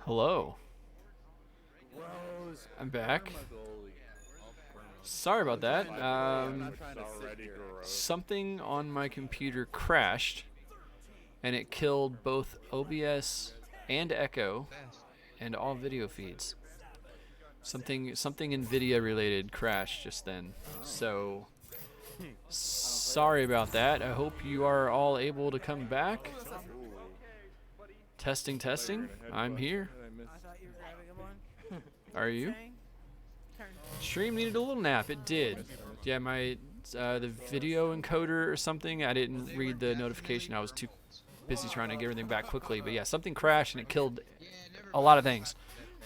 Hello. I'm back. Sorry about that. Something on my computer crashed, and it killed both OBS and Echo, and all video feeds. Something NVIDIA related crashed just then. So sorry about that. I hope you are all able to come back. Testing. I'm here. Are you? Stream needed a little nap. It did. Yeah, my the video encoder or something. I didn't read the notification. I was too busy trying to get everything back quickly. But yeah, something crashed and it killed a lot of things.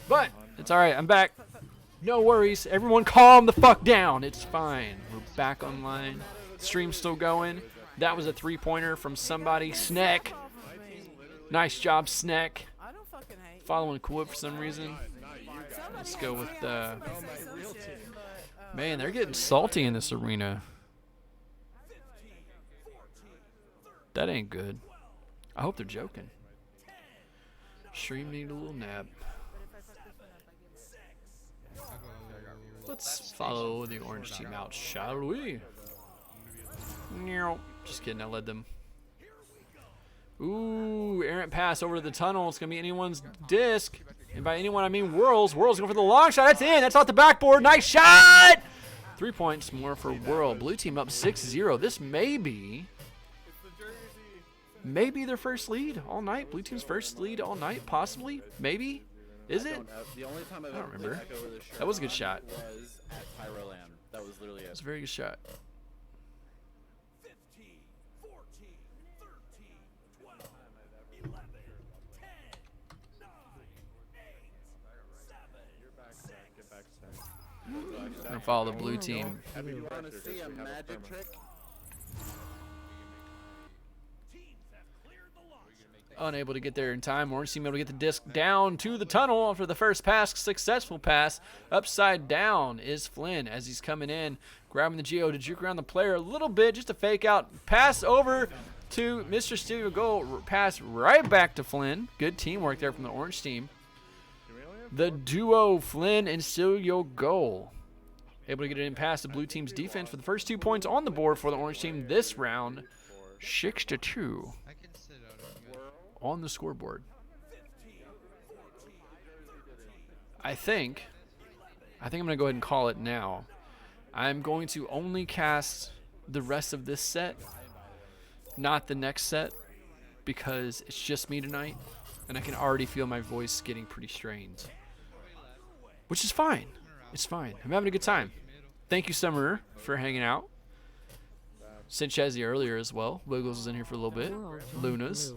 But it's all right. I'm back. No worries. Everyone calm the fuck down. It's fine. We're back online. Stream's still going. That was a three-pointer from somebody. Snack. Nice job, Snack. Following a quote for some reason. Let's go with man, they're getting salty in this arena. That ain't good. I hope they're joking. Stream need a little nap. Let's follow the orange team out, shall we? Just kidding, I led them. Ooh, errant pass over to the tunnel. It's going to be anyone's disc. And by anyone, I mean Whirls. Whirls going for the long shot. That's in. That's off the backboard. Nice shot! 3 points more for Whirl. Blue team up 6-0. This may be their first lead all night. Blue team's first lead all night, possibly. Maybe. Is it? I don't remember. That was a good shot. That was literally it. It was a very good shot. I'm gonna follow the blue team. Unable to get there in time. Orange team able to get the disc down to the tunnel after the first pass. Successful pass. Upside down is Flynn as he's coming in, grabbing the Geo to juke around the player a little bit just to fake out. Pass over to Mr. Studio Goal. Pass right back to Flynn. Good teamwork there from the orange team. The duo Flynn and Studio Goal able to get it in past the blue team's defense for the first 2 points on the board for the orange team this round. 6-2 on the scoreboard. I think I'm going to go ahead and call it now. I'm going to only cast the rest of this set, not the next set, because it's just me tonight, and I can already feel my voice getting pretty strained. Which is fine. It's fine. I'm having a good time. Thank you, Summer, for hanging out. Sent Chazzy earlier as well. Wiggles was in here for a little bit. Luna's.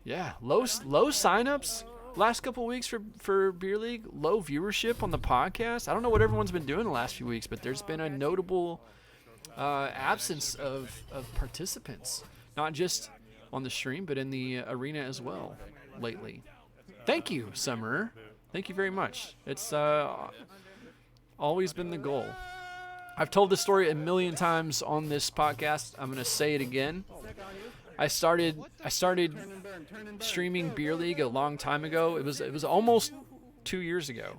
Yeah, low signups last couple weeks for Beer League. Low viewership on the podcast. I don't know what everyone's been doing the last few weeks, but there's been a notable absence of participants. Not just on the stream, but in the arena as well lately. Thank you, Summer. Thank you very much. It's always been the goal. I've told this story a million times on this podcast. I'm going to say it again. I started streaming Beer League a long time ago. It was almost 2 years ago.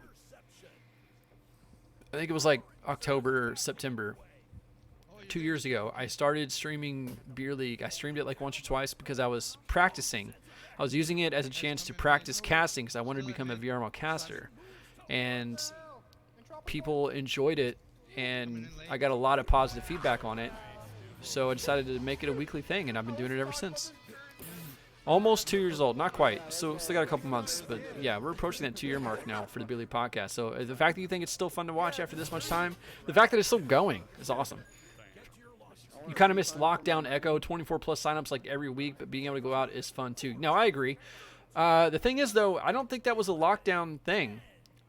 I think it was like October or September. 2 years ago, I started streaming Beer League. I streamed it like once or twice because I was practicing. I was using it as a chance to practice casting because I wanted to become a VRML caster. And people enjoyed it, and I got a lot of positive feedback on it. So I decided to make it a weekly thing, and I've been doing it ever since. Almost 2 years old. Not quite. So still got a couple months. But yeah, we're approaching that 2-year mark now for the Beer League podcast. So the fact that you think it's still fun to watch after this much time, the fact that it's still going is awesome. You kind of missed Lockdown Echo, 24+ signups like every week, but being able to go out is fun too. No, I agree. The thing is, though, I don't think that was a lockdown thing.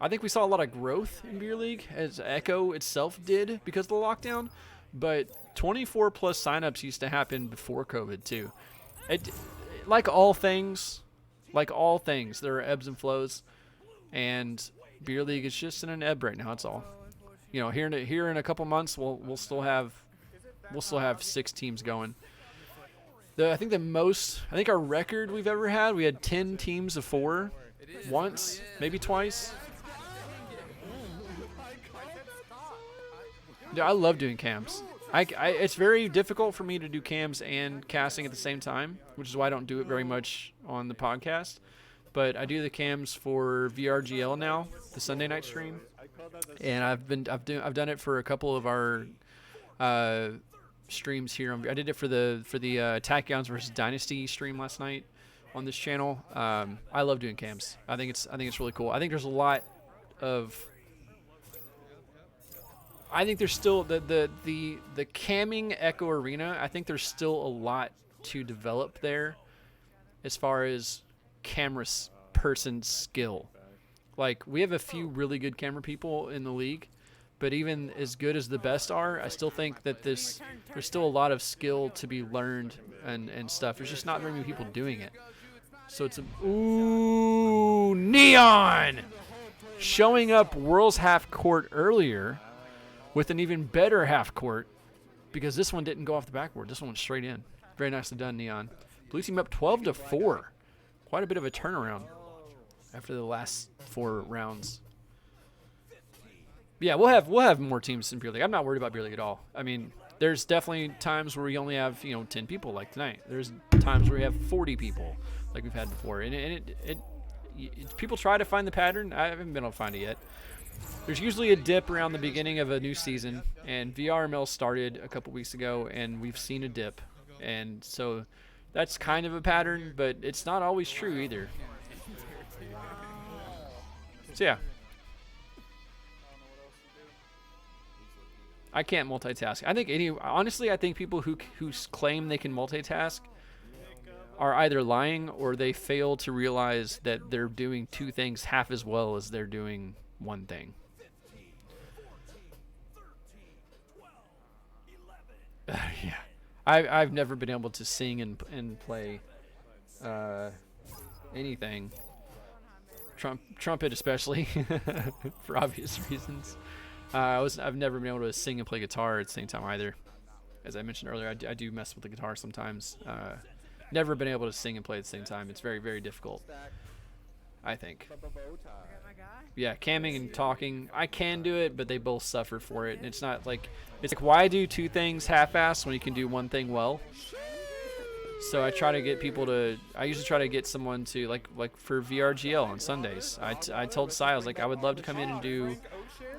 I think we saw a lot of growth in Beer League, as Echo itself did because of the lockdown. But 24+ signups used to happen before COVID too. Like all things, there are ebbs and flows, and Beer League is just in an ebb right now. That's all. You know, here in a couple months, we'll still have 6 teams going. I think our record we've ever had, we had 10 teams of 4 once, maybe twice. Yeah, I love doing cams. It's very difficult for me to do cams and casting at the same time, which is why I don't do it very much on the podcast. But I do the cams for VRGL now, the Sunday night stream, and I've done it for a couple of our streams here. I did it for the Attack Gowns versus Dynasty stream last night on this channel. I love doing cams. I think it's really cool. I think there's a lot of. I think there's still the camming Echo Arena. I think there's still a lot to develop there, as far as camera person skill. Like, we have a few really good camera people in the league, but even as good as the best are, I still think that there's still a lot of skill to be learned and stuff. There's just not very many people doing it. So it's ooh, Neon showing up World's half court earlier with an even better half court, because this one didn't go off the backboard. This one went straight in. Very nicely done, Neon. Blue team up 12-4. Quite a bit of a turnaround after the last 4 rounds. Yeah, we'll have more teams in beer league. I'm not worried about beer league at all. I mean, there's definitely times where we only have 10 people like tonight. There's times where we have 40 people like we've had before, and people try to find the pattern. I haven't been able to find it yet. There's usually a dip around the beginning of a new season, and VRML started a couple weeks ago, and we've seen a dip, and so that's kind of a pattern, but it's not always true either. So yeah, I can't multitask. I think people who claim they can multitask are either lying or they fail to realize that they're doing 2 things half as well as they're doing 1 thing. Yeah, I've never been able to sing and play anything. Trumpet especially, for obvious reasons. I've never been able to sing and play guitar at the same time either. As I mentioned earlier, I do mess with the guitar sometimes. Never been able to sing and play at the same time. It's very, very difficult, I think. Yeah, camming and talking, I can do it, but they both suffer for it. And it's like why do 2 things half-assed when you can do 1 thing well? So I usually try to get someone to like for VRGL on Sundays. I told Sai, I was like, I would love to come in and do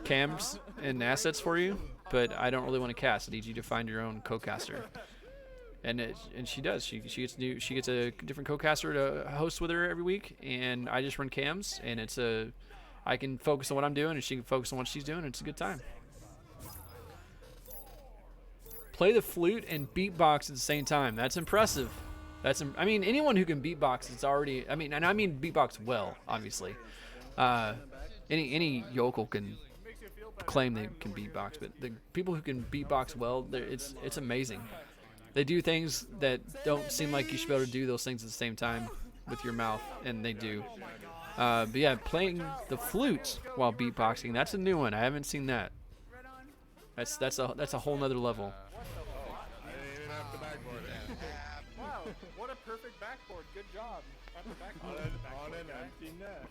cams and assets for you, but I don't really want to cast. I need you to find your own co-caster. And she does. She gets a different co-caster to host with her every week, and I just run cams, and I can focus on what I'm doing, and she can focus on what she's doing, and it's a good time. Play the flute and beatbox at the same time. That's impressive. I mean, anyone who can beatbox, it's already. I mean beatbox well, obviously. Any yokel can claim they can beatbox, but the people who can beatbox well, it's amazing. They do things that don't seem like you should be able to do those things at the same time with your mouth, and they do. But yeah, playing the flute while beatboxing, that's a new one. I haven't seen that. That's a whole nother level. Wow, what a perfect backboard. Good job. On an empty net.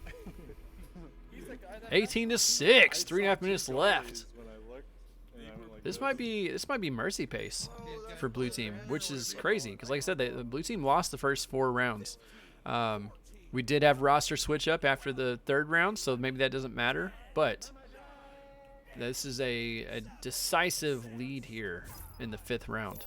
18-6. 3.5 minutes left. This might be mercy pace for blue team, which is crazy because, like I said, the blue team lost the first 4 rounds. We did have roster switch up after the 3rd round, so maybe that doesn't matter. But this is a decisive lead here in the 5th round.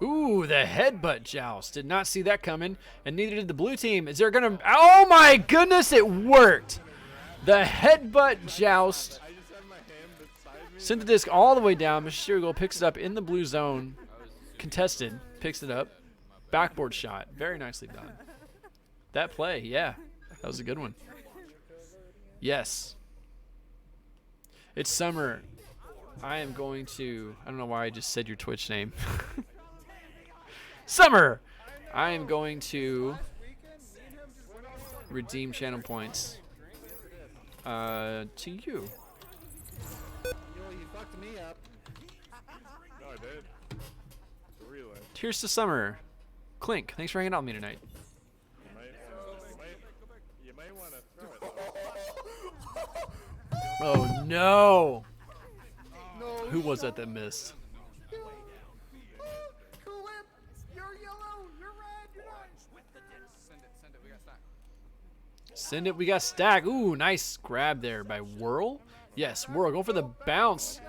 Ooh, the headbutt joust. Did not see that coming, and neither did the blue team. Is there going to... Oh, my goodness, it worked. The headbutt joust sent the disc all the way down. Mr. picks it up in the blue zone. Contested. Picks it up. Backboard shot. Very nicely done. That play, yeah. That was a good one. Yes. It's summer. I am going to... I don't know why I just said your Twitch name. Summer! I am going to redeem channel points to you. He fucked me up. Cheers to summer. Clink, thanks for hanging out with me tonight. You may want to throw it. Oh, no. No. Who was that missed? You're yellow. You're red. You're not. Send it. We got stack. Send it. We got stack. Ooh, nice grab there by Whirl. Yes, Whirl going for the bounce.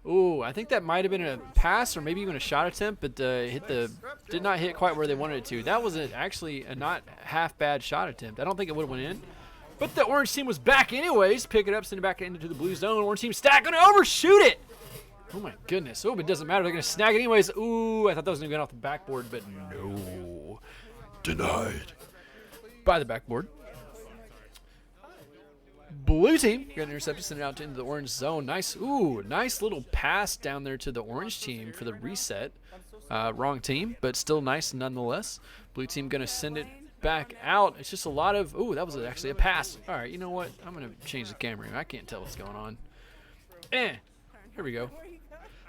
Ooh, I think that might have been a pass or maybe even a shot attempt, but did not hit quite where they wanted it to. That was actually a not half bad shot attempt. I don't think it would have went in. But the orange team was back anyways. Pick it up, send it back into the blue zone. Orange team stack, gonna overshoot it. Oh my goodness. Oh, but it doesn't matter. They're gonna snag it anyways. Ooh, I thought that was gonna get off the backboard, but no. Denied. By the backboard. Blue team got an interception, send it out into the orange zone. Nice. Ooh, nice little pass down there to the orange team for the reset. Wrong team, but still nice nonetheless. Blue team gonna send it back out. It's just a lot of, ooh, that was actually a pass. All right, you know what? I'm going to change the camera. I can't tell what's going on. Here we go.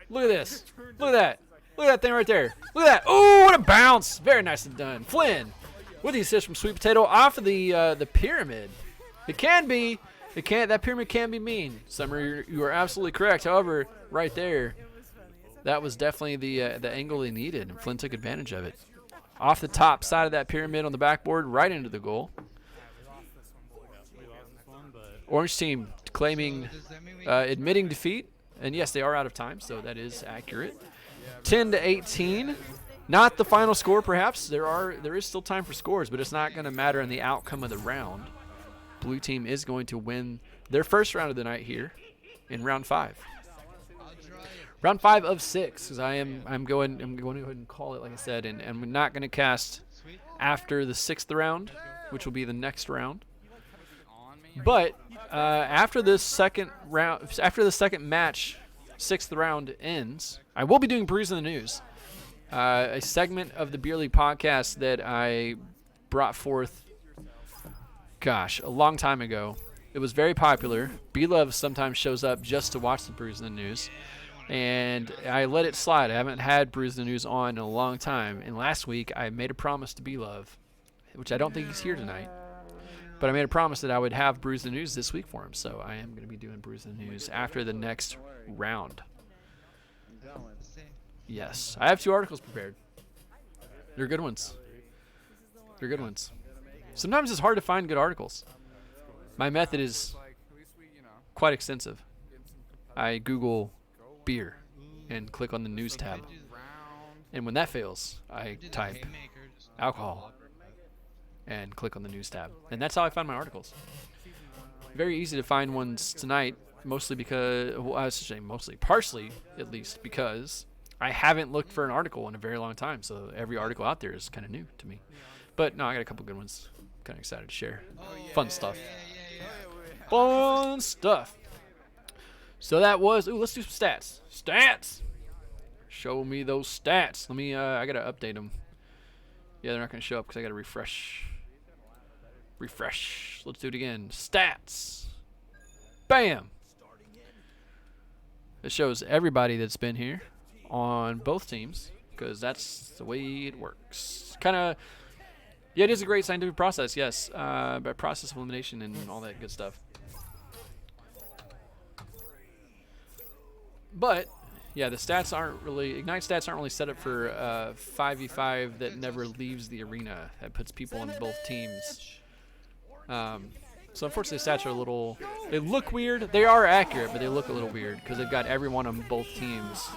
Look at this. Look at that. Look at that thing right there. Look at that. Ooh, what a bounce. Very nicely done. Flynn with the assist from Sweet Potato off of the pyramid. It can be. That pyramid can be mean. Summer, you are absolutely correct. However, right there, that was definitely the angle they needed, and Flynn took advantage of it. Off the top side of that pyramid on the backboard, right into the goal. Orange team claiming, admitting defeat, and yes, they are out of time, so that is accurate. 10-18, not the final score, perhaps. There is still time for scores, but it's not going to matter in the outcome of the round. Blue team is going to win their first round of the night here in round 5. Round 5 of 6, because I'm going to go ahead and call it, like I said, and we're not going to cast after the 6th round, which will be the next round. But after the second match, 6th round ends, I will be doing Brews in the News, a segment of the Beer League podcast that I brought forth, a long time ago. It was very popular. B-Love sometimes shows up just to watch the Brews in the News. And I let it slide. I haven't had Brews in the News on in a long time. And last week, I made a promise to B-Love, which I don't think he's here tonight. But I made a promise that I would have Brews in the News this week for him. So I am going to be doing Brews in the News after the next round. Yes. I have 2 articles prepared. They're good ones. Sometimes it's hard to find good articles. My method is quite extensive. I Google beer and click on the news tab, and when that fails, I type alcohol and click on the news tab, and that's how I find my articles. Very easy to find ones tonight, mostly because, well, I should say mostly, partially at least, because I haven't looked for an article in a very long time, so every article out there is kind of new to me. But no, I got a couple good ones. Kind of excited to share. Fun stuff. So that was, let's do some stats. Show me those stats. Let me, I got to update them. Yeah, they're not going to show up because I got to refresh. Let's do it again. Stats. Bam. It shows everybody that's been here on both teams because that's the way it works. Kind of, yeah, it is a great scientific process, yes. By process of elimination and all that good stuff. But yeah, the stats aren't really, Ignite stats aren't really set up for 5v5 that never leaves the arena. That puts people on both teams. So unfortunately, the stats are a little, they look weird. They are accurate, but they look a little weird because they've got everyone on both teams.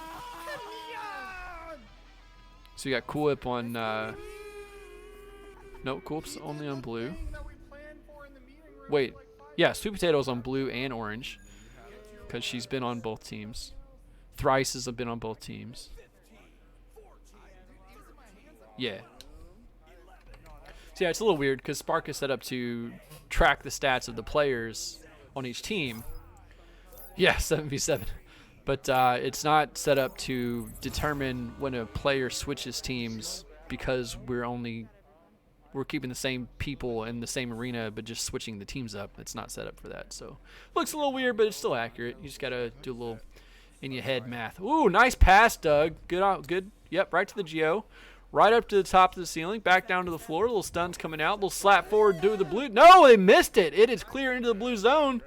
So you got Cool Whip on, no, Cool Whip's only on blue. Wait, yeah, Sweet Potato's on blue and orange because she's been on both teams. Thrice has been on both teams. Yeah. So yeah, it's a little weird because Spark is set up to track the stats of the players on each team. Yeah, 7v7. But it's not set up to determine when a player switches teams because we're keeping the same people in the same arena but just switching the teams up. It's not set up for that. So looks a little weird, but it's still accurate. You just got to do a little in your head math. Ooh, nice pass, Doug. Good. Yep, right to the Geo. Right up to the top of the ceiling. Back down to the floor. Little stuns coming out. Little slap forward to the blue. No, they missed it. It is clear into the blue zone.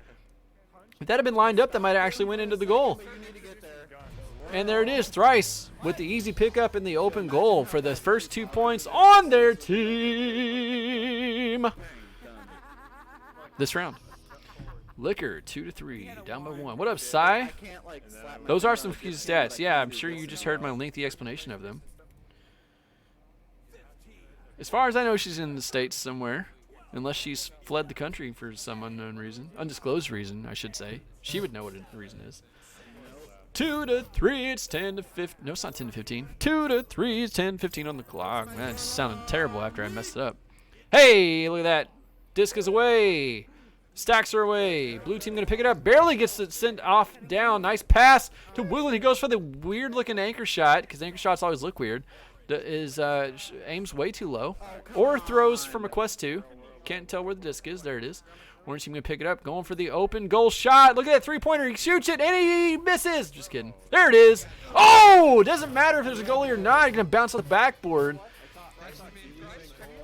If that had been lined up, that might have actually went into the goal. And there it is. Thrice with the easy pickup in the open goal for the first 2 points on their team. This round. Liquor 2-3, down by 1. What up, Cy? Those are some confusing stats. Yeah, I'm sure you just heard my lengthy explanation of them. As far as I know, she's in the States somewhere. Unless she's fled the country for some unknown reason. Undisclosed reason, I should say. She would know what the reason is. 2-3, it's 10-15. No, it's not 10-15. 2-3, it's 10-15 on the clock. Man, it sounded terrible after I messed it up. Hey, look at that. Disc is away. Stacks are away. Blue team going to pick it up. Barely gets it sent off down. Nice pass to Woolen. He goes for the weird-looking anchor shot, because anchor shots always look weird. Aims way too low. Or throws from a quest 2. Can't tell where the disc is. There it is. Orange team going to pick it up. Going for the open goal shot. Look at that three-pointer. He shoots it, and he misses. Just kidding. There it is. Oh! It doesn't matter if there's a goalie or not. He's going to bounce off the backboard.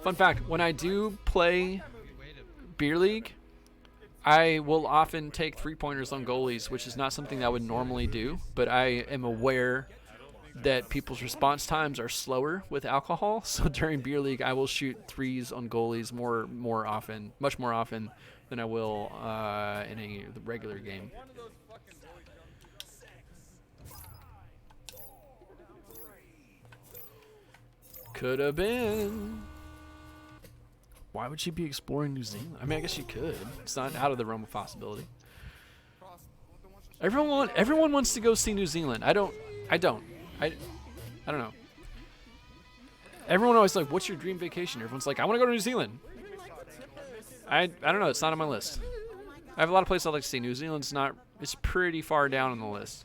Fun fact, when I do play beer league, I will often take three-pointers on goalies, which is not something that I would normally do, but I am aware that people's response times are slower with alcohol. So during beer league, I will shoot threes on goalies more often, much more often than I will in a regular game. Could have been. Why would she be exploring New Zealand? I mean, I guess she could. It's not out of the realm of possibility. Everyone wants to go see New Zealand. I don't know. Everyone always like, what's your dream vacation? Everyone's like, I want to go to New Zealand. I don't know. It's not on my list. I have a lot of places I'd like to see. New Zealand's not. It's pretty far down on the list.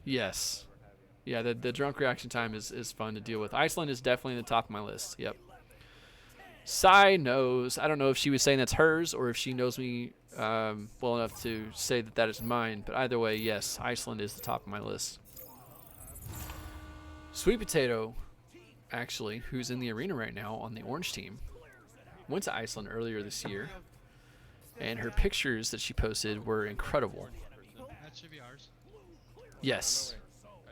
Yes. Yeah, the drunk reaction time is fun to deal with. Iceland is definitely the top of my list. Yep. Sai knows. I don't know if she was saying that's hers or if she knows me well enough to say that is mine. But either way, yes, Iceland is the top of my list. Sweet Potato, actually, who's in the arena right now on the orange team, went to Iceland earlier this year. And her pictures that she posted were incredible. That should be ours. Yes.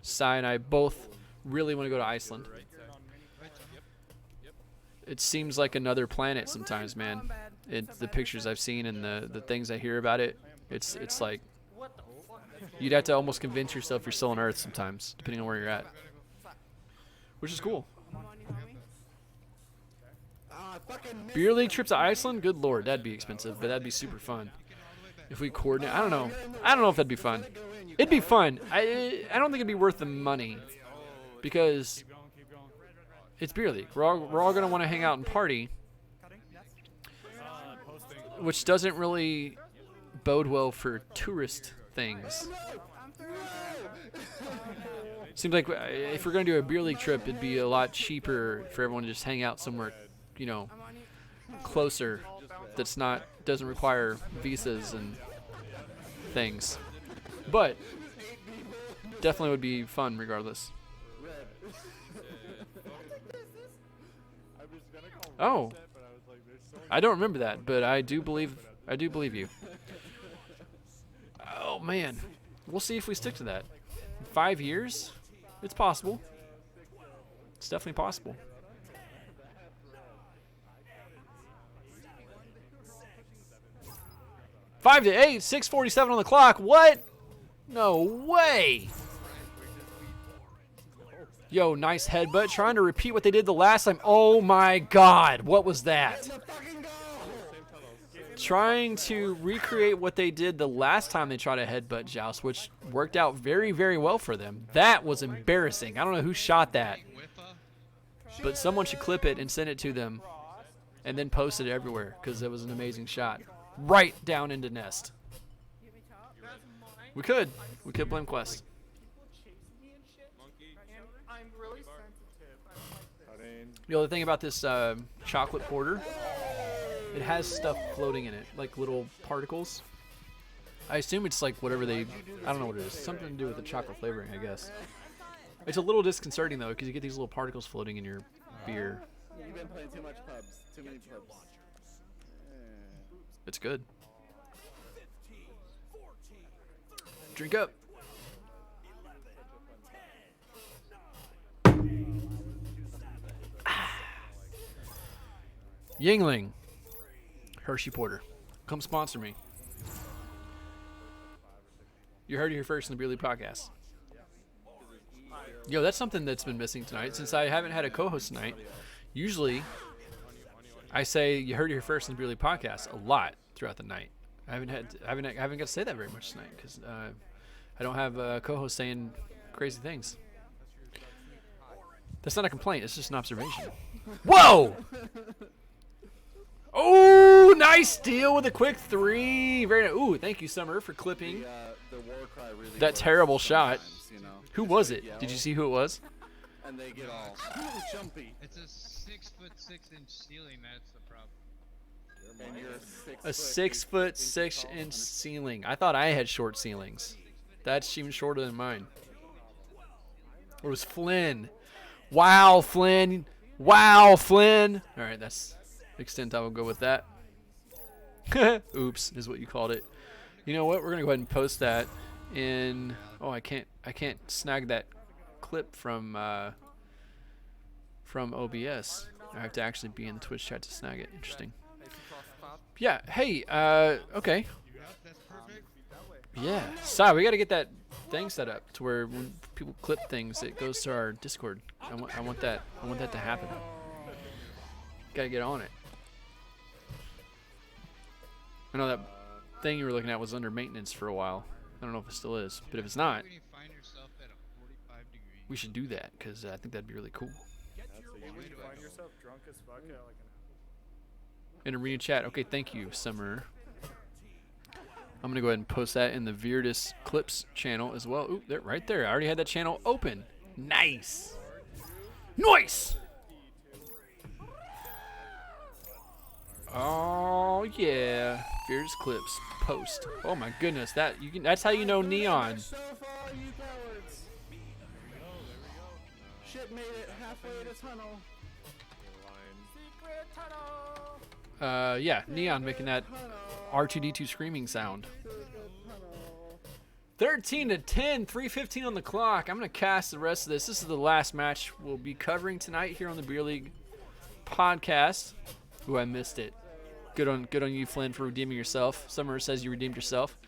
Sai and I both really want to go to Iceland. It seems like another planet sometimes, man. The pictures I've seen and the things I hear about it, it's like you'd have to almost convince yourself you're still on Earth sometimes, depending on where you're at. Which is cool. Beer league trip to Iceland? Good lord, that'd be expensive, but that'd be super fun. If we coordinate, I don't know if that'd be fun. It'd be fun. I don't think it'd be worth the money because it's beer league. We're all gonna want to hang out and party, which doesn't really bode well for tourist things. Seems like if we're gonna do a beer league trip, it'd be a lot cheaper for everyone to just hang out somewhere, closer. Doesn't require visas and things. But definitely would be fun regardless. Oh, I don't remember that, but I do believe you. Oh man, we'll see if we stick to that. 5 years? It's possible. It's definitely possible. Five to 8, 6:47 on the clock. What? No way. Yo, nice headbutt. Trying to repeat what they did the last time. Oh my god, what was that? Trying to recreate what they did the last time they tried a headbutt joust, which worked out very, very well for them. That was embarrassing. I don't know who shot that, but someone should clip it and send it to them and then post it everywhere because it was an amazing shot. Right down into nest. We could blame Quest. The other thing about this chocolate porter, it has stuff floating in it, like little particles. I assume it's like whatever I don't know what it is. Something to do with the chocolate flavoring, I guess. It's a little disconcerting though, because you get these little particles floating in your beer. You've been playing too much pubs. Too many pubs. It's good. Drink up. Yingling. Hershey Porter. Come sponsor me. You heard it here first in the Beer League podcast. Yo, that's something that's been missing tonight. Since I haven't had a co-host tonight, usually I say you heard it here first in the Beer League podcast a lot throughout the night. I haven't got to say that very much tonight because I don't have a co-host saying crazy things. That's not a complaint. It's just an observation. Whoa! Oh, nice steal with a quick three. Very nice. Ooh, thank you, Summer, for clipping The war cry really that terrible shot. you know? Who was it? Did you see who it was? And they get all jumpy. It's a 6'6" ceiling. That's the problem. And you're A 6'6" ceiling. I thought I had short ceilings. That's even shorter than mine. Or it was Flynn. Wow, Flynn. Wow, Flynn. All right, that's the extent I will go with that. Oops, is what you called it. You know what? We're gonna go ahead and post that in. Oh, I can't snag that clip from OBS. I have to actually be in the Twitch chat to snag it. Interesting. Yeah. Hey. Okay. Yep, that's perfect. Yeah. So we got to get that thing set up to where when people clip things, it goes to our Discord. I want that. I want that to happen. Got to get on it. I know that thing you were looking at was under maintenance for a while. I don't know if it still is, but if it's not, When you find yourself at a 45 degree. we should do that because I think that'd be really cool. You find yourself drunk as fuck at like In arena chat. Okay, thank you, Summer. I'm gonna go ahead and post that in the Virdis Clips channel as well. Ooh, there, right there. I already had that channel open. Nice. Nice. Oh yeah, Virdis Clips post. Oh my goodness, that you can. That's how you know Neon. So far, you cowards. Shit made it halfway to tunnel. secret tunnel. Yeah, Neon making that R2D2 screaming sound. 13 to 10, 3:15 on the clock. I'm gonna cast the rest of this. This is the last match we'll be covering tonight here on the Beer League podcast. Ooh, I missed it. Good on you, Flynn, for redeeming yourself. Summer says you redeemed yourself.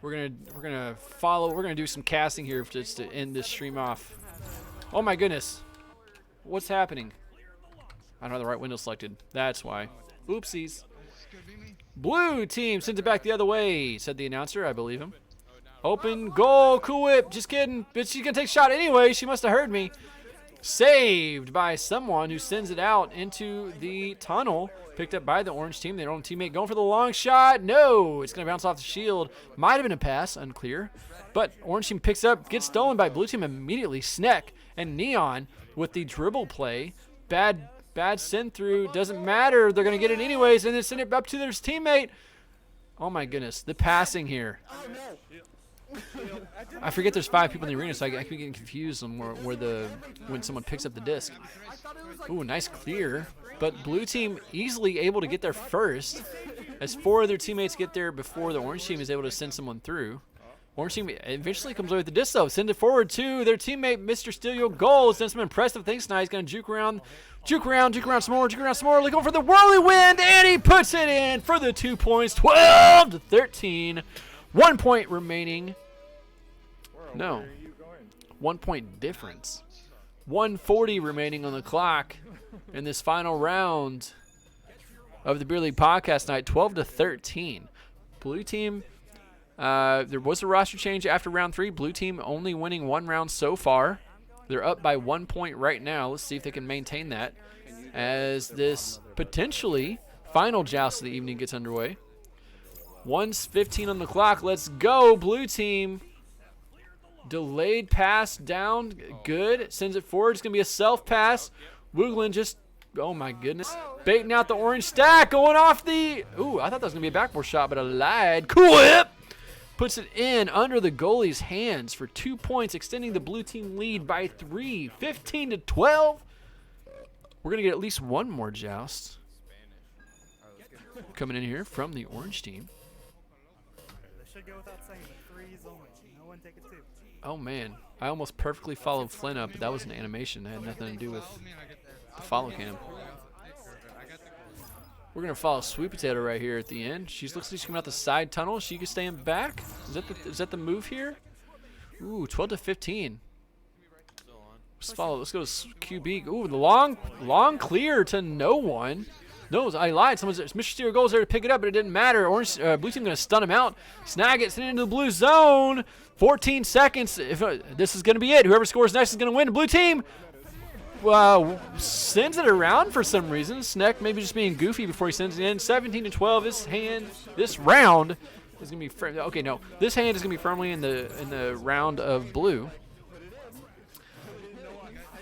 We're gonna do some casting here just to end this stream off. Oh my goodness, what's happening? I don't have the right window selected. That's why. Oopsies. This could be me. Blue team sends it back the other way, said the announcer. I believe him. Open goal, Cool Whip. Just kidding. But she's going to take a shot anyway. She must have heard me. Saved by someone who sends it out into the tunnel. Picked up by the orange team. Their own teammate going for the long shot. No, it's going to bounce off the shield. Might have been a pass, unclear. But orange team picks up, gets stolen by blue team immediately. Sneck and Neon with the dribble play. Bad send through. Doesn't matter. They're going to get it anyways and then send it up to their teammate. Oh my goodness. The passing here. Oh no. I forget there's 5 people in the arena, so I keep getting confused on when someone picks up the disc. Ooh, nice clear. But blue team easily able to get there first, as 4 of their teammates get there before the orange team is able to send someone through. Orange team eventually comes away with the disc though. Send it forward to their teammate, Mr. Steele Goals. Done some impressive things tonight. He's going to juke around some more. Looking for the whirlwind, and he puts it in for the 2 points. 12 to 13. 1 point remaining. No. Where are you going? 1 point difference. 140 remaining on the clock in this final round of the Beer League podcast night. 12 to 13. Blue team. There was a roster change after round 3. Blue team only winning 1 round so far. They're up by 1 point right now. Let's see if they can maintain that as this potentially final joust of the evening gets underway. 1:15 on the clock. Let's go, blue team. Delayed pass down. Good. Sends it forward. It's going to be a self pass. Wooglin just Oh my goodness. Baiting out the orange stack, going off the... Ooh, I thought that was going to be a backboard shot, but I lied. Cool whip! Puts it in under the goalie's hands for 2 points, extending the blue team lead by 3, 15-12. We're going to get at least one more joust coming in here from the orange team. They should go without saying, but 3s only. No one take it 2. Oh man, I almost perfectly followed Flynn up, but that was an animation that had nothing to do with the follow cam. We're gonna follow Sweet Potato right here at the end. Looks like she's coming out the side tunnel. She can stay in back. Is that the move here? Ooh, 12-15. Let's follow. Let's go to QB. Ooh, the long clear to no one. No, I lied. Mr. Steer goes there to pick it up, but it didn't matter. Orange blue team gonna stun him out. Snag it, send it into the blue zone. 14 seconds. If this is gonna be it, whoever scores next is gonna win. The blue team sends it around for some reason. Sneck maybe just being goofy before he sends it in. 17-12. This round is gonna be okay. No, this hand is gonna be firmly in the round of blue.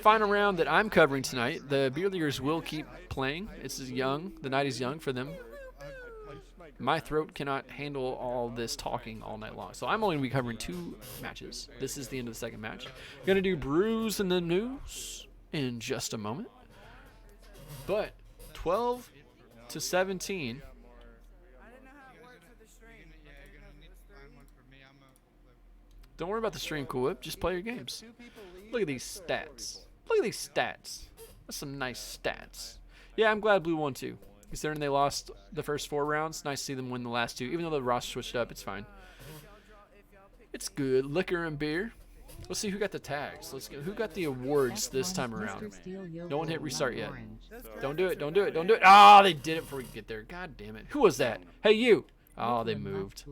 Final round that I'm covering tonight. The beer leaguers will keep playing. It's young. The night is young for them. My throat cannot handle all this talking all night long. So I'm only going to be covering 2 matches. This is the end of the second match. Going to do Brews in the News in just a moment. But 12-17. Don't worry about the stream, Cool Whip. Just play your games. Look at these stats. Look at these stats. That's some nice stats. Yeah, I'm glad Blue won too. Considering they lost the first 4 rounds, nice to see them win the last 2. Even though the roster switched up, it's fine. It's good. Liquor and beer. Let's see who got the tags. Who got the awards this time around. No one hit restart yet. Don't do it. Don't do it. Don't do it. Ah, they did it before we get there. God damn it. Who was that? Hey, you. Oh, they moved.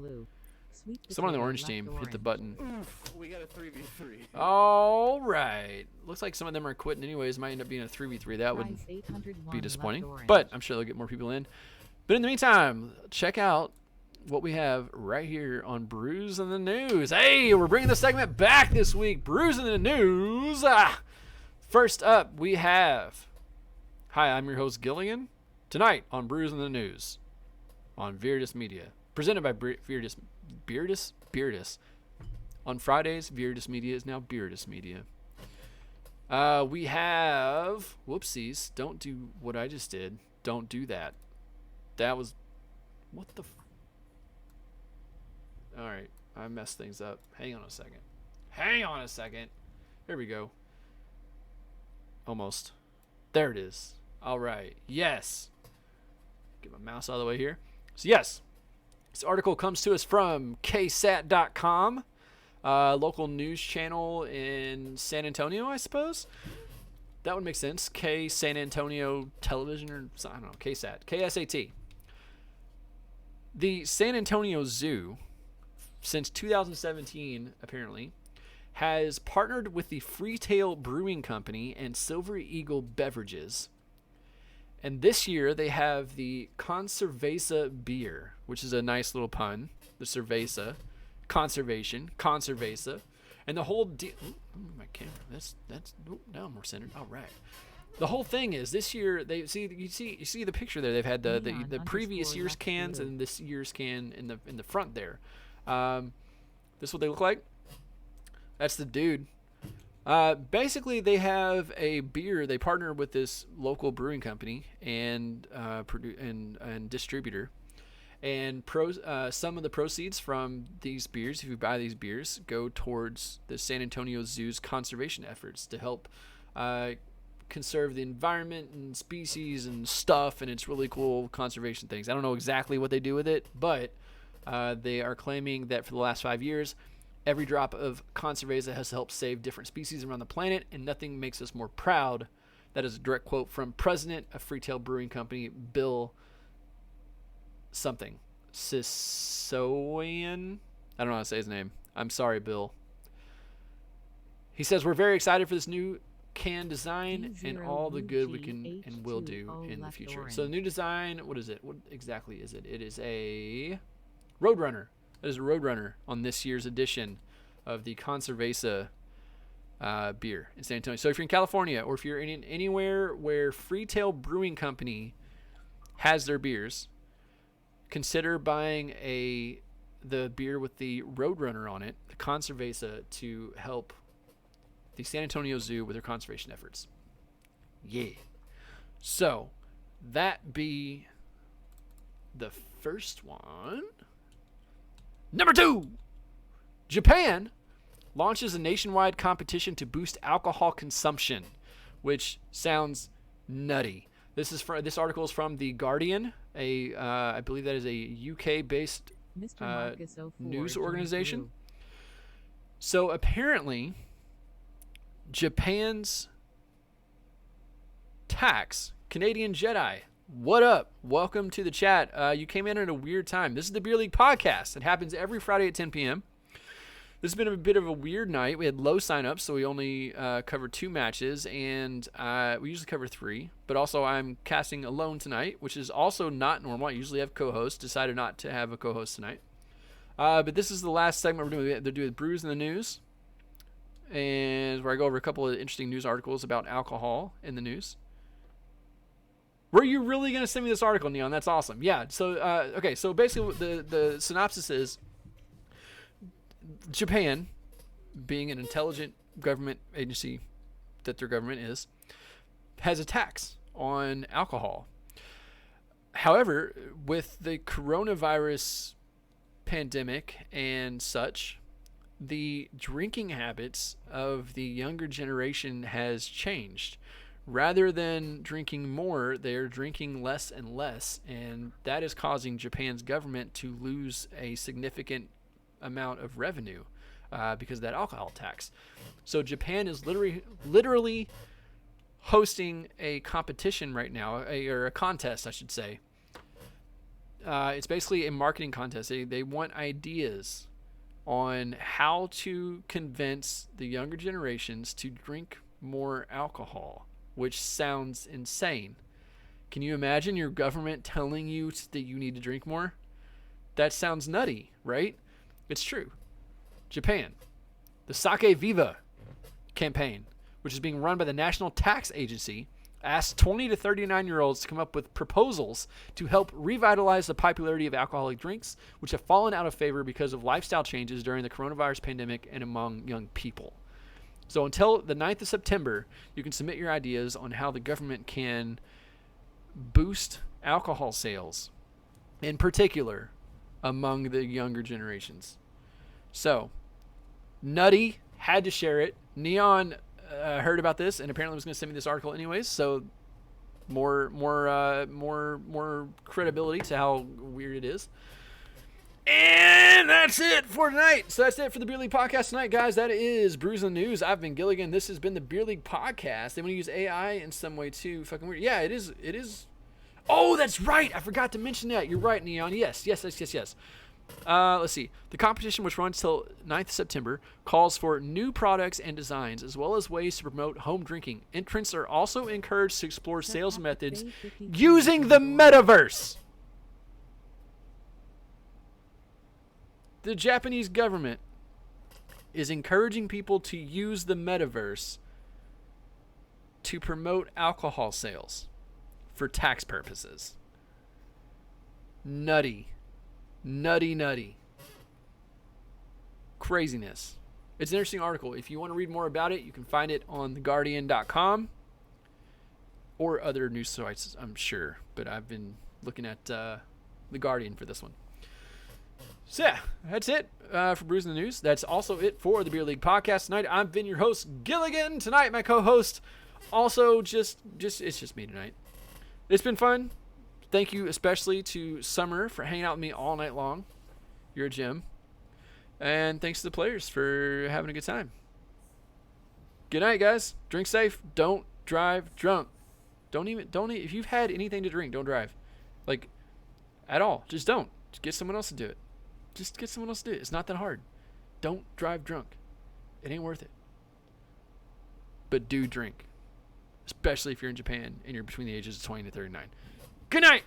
Someone on the orange team hit the button. Oof, we got a 3v3. All right. Looks like some of them are quitting anyways. Might end up being a 3v3. That would be disappointing. But I'm sure they'll get more people in. But in the meantime, check out what we have right here on Brews in the News. Hey, we're bringing the segment back this week. Brews in the News. First up, we have... Hi, I'm your host, Gilligan. Tonight on Brews in the News on Viridis Media. Presented by Viridis. Beardus. On Fridays, Viridis Media is now Beardus Media. We have... Whoopsies. Don't do what I just did. Don't do that. That was... What the... Alright. I messed things up. Hang on a second. Hang on a second. Here we go. Almost. There it is. Alright. Yes. Get my mouse out of the way here. So yes. This article comes to us from ksat.com, local news channel in San Antonio, I suppose. That would make sense. K San Antonio Television, or I don't know, KSAT. KSAT. The San Antonio Zoo, since 2017, apparently, has partnered with the Freetail Brewing Company and Silver Eagle Beverages. And this year they have the Conservesa beer, which is a nice little pun. The cerveza, conservation, Conservesa, and the whole deal. My camera. That's. Now I'm more centered. All right. The whole thing is this year you see the picture there. They've had the previous year's cans and this year's can in the front there. This is what they look like. That's the dude. Basically, they have a beer. They partner with this local brewing company and distributor, and some of the proceeds from these beers, if you buy these beers, go towards the San Antonio Zoo's conservation efforts to help conserve the environment and species and stuff. And it's really cool conservation things. I don't know exactly what they do with it, but they are claiming that for the last 5 years, every drop of Conservesa has helped save different species around the planet, and nothing makes us more proud. That is a direct quote from President of Freetail Brewing Company, Bill something. Sisoyan? I don't know how to say his name. I'm sorry, Bill. He says, we're very excited for this new can design and all the good we can and will do in the future. So the new design, what is it? What exactly is it? It is a Roadrunner. That is a Roadrunner on this year's edition of the Conservesa beer in San Antonio. So if you're in California, or if you're in anywhere where Freetail Brewing Company has their beers, consider buying the beer with the Roadrunner on it, the Conservesa, to help the San Antonio Zoo with their conservation efforts. Yeah. So that be the first one. Number 2, Japan launches a nationwide competition to boost alcohol consumption, which sounds nutty. This article is from The Guardian, I believe that is a UK-based news organization. So apparently, Japan's tax, Canadian Jedi, what up? Welcome to the chat. You came in at a weird time. This is the Beer League podcast. It happens every Friday at 10 p.m. This has been a bit of a weird night. We had low signups, so we only covered 2 matches, and we usually cover 3. But also, I'm casting alone tonight, which is also not normal. I usually have co-hosts. Decided not to have a co-host tonight. But this is the last segment we're doing. They're doing Brews in the News, and where I go over a couple of interesting news articles about alcohol in the news. Were you really going to send me this article, Neon? That's awesome. Yeah. So, okay. So basically, the synopsis is Japan, being an intelligent government agency that their government is, has a tax on alcohol. However, with the coronavirus pandemic and such, the drinking habits of the younger generation has changed. Rather than drinking more, they're drinking less and less, and that is causing Japan's government to lose a significant amount of revenue because of that alcohol tax. So Japan is literally hosting a competition right now, or a contest, I should say. It's basically a marketing contest. They want ideas on how to convince the younger generations to drink more alcohol, which sounds insane. Can you imagine your government telling you that you need to drink more? That sounds nutty, right? It's true. Japan. The Sake Viva campaign, which is being run by the National Tax Agency, asked 20 to 39-year-olds to come up with proposals to help revitalize the popularity of alcoholic drinks, which have fallen out of favor because of lifestyle changes during the coronavirus pandemic and among young people. So until the 9th of September, you can submit your ideas on how the government can boost alcohol sales, in particular, among the younger generations. So, Nutty had to share it. Neon heard about this and apparently was going to send me this article anyways. So, more credibility to how weird it is. And that's it for tonight. So that's it for the Beer League podcast tonight, guys. That is Brews in the News. I've been Gilligan. This has been the Beer League podcast. They want to use AI in some way too. Fucking weird. Yeah, it is. It is. Oh, that's right. I forgot to mention that. You're right, Neon. Yes. Let's see. The competition, which runs till 9th September, calls for new products and designs, as well as ways to promote home drinking. Entrants are also encouraged to explore sales methods using the metaverse. The Japanese government is encouraging people to use the metaverse to promote alcohol sales for tax purposes. Nutty. Craziness. It's an interesting article. If you want to read more about it, you can find it on theguardian.com or other news sites, I'm sure. But I've been looking at The Guardian for this one. So yeah, that's it for Brews in the News. That's also it for the Beer League podcast tonight. I've been your host, Gilligan. Tonight, my co-host, also just it's just me tonight. It's been fun. Thank you especially to Summer for hanging out with me all night long. You're a gem. And thanks to the players for having a good time. Good night, guys. Drink safe. Don't drive drunk. Don't if you've had anything to drink, don't drive. Like, at all. Just don't. Just get someone else to do it. It's not that hard. Don't drive drunk. It ain't worth it. But do drink. Especially if you're in Japan and you're between the ages of 20 to 39. Good night!